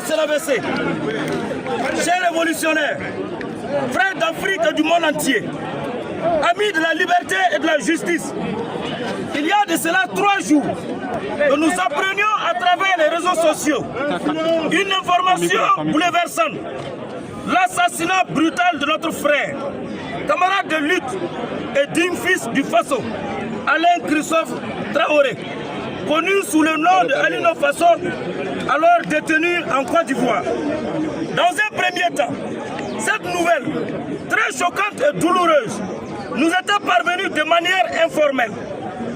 la CNAVC, chers révolutionnaires, frères d'Afrique et du monde entier, amis de la liberté et de la justice, il y a de cela 3 jours que nous apprenions à travers les réseaux sociaux une information bouleversante: l'assassinat brutal de notre frère, camarade de lutte et digne fils du Faso, Alain Christophe Traoré, connu sous le nom de Alino Faso, alors détenu en Côte d'Ivoire. Dans un premier temps, cette nouvelle, très choquante et douloureuse, nous était parvenue de manière informelle.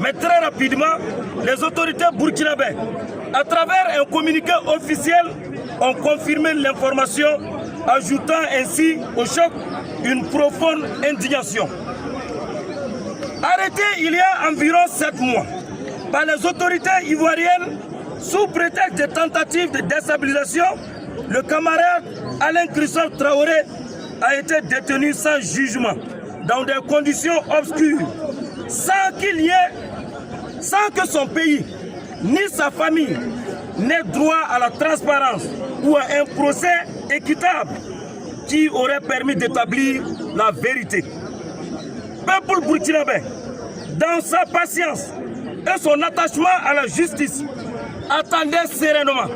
Mais très rapidement, les autorités burkinabées, à travers un communiqué officiel, ont confirmé l'information, ajoutant ainsi au choc une profonde indignation. Arrêté il y a environ 7 mois par les autorités ivoiriennes sous prétexte de tentatives de déstabilisation, le camarade Alain Christophe Traoré a été détenu sans jugement, dans des conditions obscures, sans que son pays ni sa famille n'aient droit à la transparence ou à un procès équitable qui aurait permis d'établir la vérité. Peuple burkinabé, dans sa patience et son attachement à la justice, attendait sereinement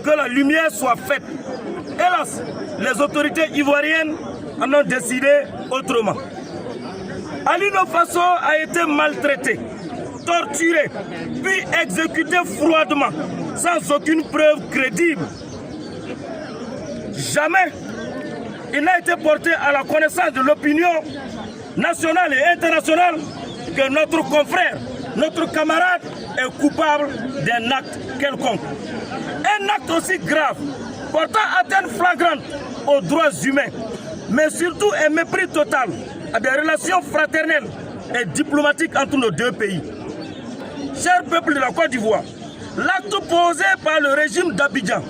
que la lumière soit faite. Hélas, les autorités ivoiriennes en ont décidé autrement. Alino Faso a été maltraité, torturé, puis exécuté froidement, sans aucune preuve crédible. Jamais il n'a été porté à la connaissance de l'opinion nationale et internationale que notre confrère, notre camarade est coupable d'un acte quelconque. Un acte aussi grave, portant atteinte flagrante aux droits humains, mais surtout un mépris total à des relations fraternelles et diplomatiques entre nos deux pays. Cher peuple de la Côte d'Ivoire, l'acte posé par le régime d'Abidjan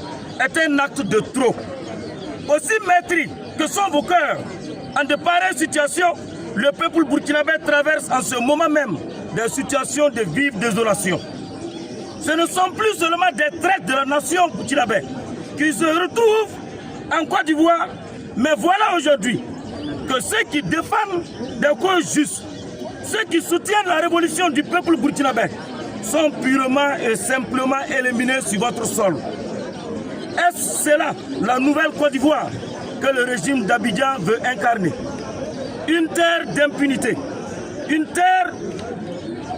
est un acte de trop. Aussi maîtris que sont vos cœurs, en de pareilles situations, le peuple burkinabé traverse en ce moment même des situations de vive désolation. Ce ne sont plus seulement des traîtres de la nation burkinabé qui se retrouvent en Côte d'Ivoire, mais voilà aujourd'hui que ceux qui défendent des causes justes, ceux qui soutiennent la révolution du peuple burkinabé, sont purement et simplement éliminés sur votre sol. Est-ce cela la nouvelle Côte d'Ivoire que le régime d'Abidjan veut incarner? Une terre d'impunité, une terre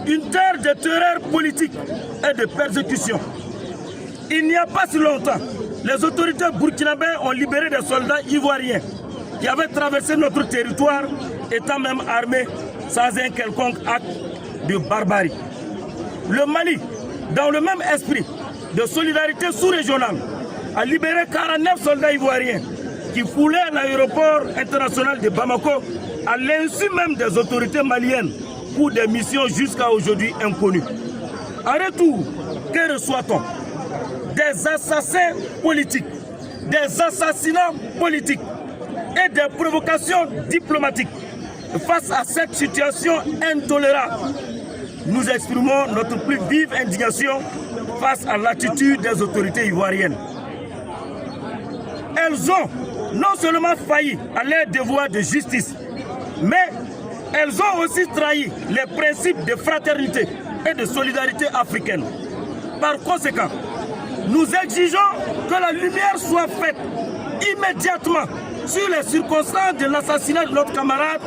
de terreur politique et de persécution. Il n'y a pas si longtemps, les autorités burkinabées ont libéré des soldats ivoiriens qui avaient traversé notre territoire, étant même armés sans un quelconque acte de barbarie. Le Mali, dans le même esprit de solidarité sous-régionale, a libéré 49 soldats ivoiriens qui foulaient l'aéroport international de Bamako à l'insu même des autorités maliennes pour des missions jusqu'à aujourd'hui inconnues. En retour, que reçoit-on? Des assassins politiques, des assassinats politiques et des provocations diplomatiques. Face à cette situation intolérable, nous exprimons notre plus vive indignation face à l'attitude des autorités ivoiriennes. Elles ont non seulement failli à leur devoir de justice, mais elles ont aussi trahi les principes de fraternité et de solidarité africaine. Par conséquent, nous exigeons que la lumière soit faite immédiatement sur les circonstances de l'assassinat de notre camarade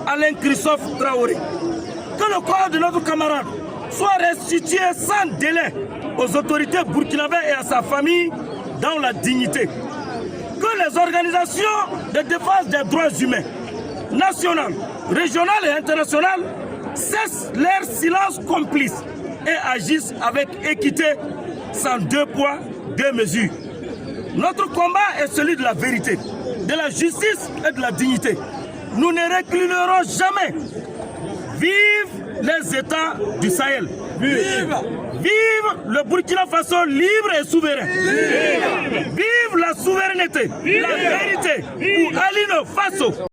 Alain Christophe Traoré. Que le corps de notre camarade soit restitué sans délai aux autorités burkinabées et à sa famille dans la dignité. Que les organisations de défense des droits humains, nationales, régionales et internationales, cessent leur silence complice et agissent avec équité, sans 2 poids, 2 mesures. Notre combat est celui de la vérité, de la justice et de la dignité. Nous ne reculerons jamais. Vive les États du Sahel. Vive! Vive le Burkina Faso libre et souverain. Vive la souveraineté, la vérité pour Alino Faso.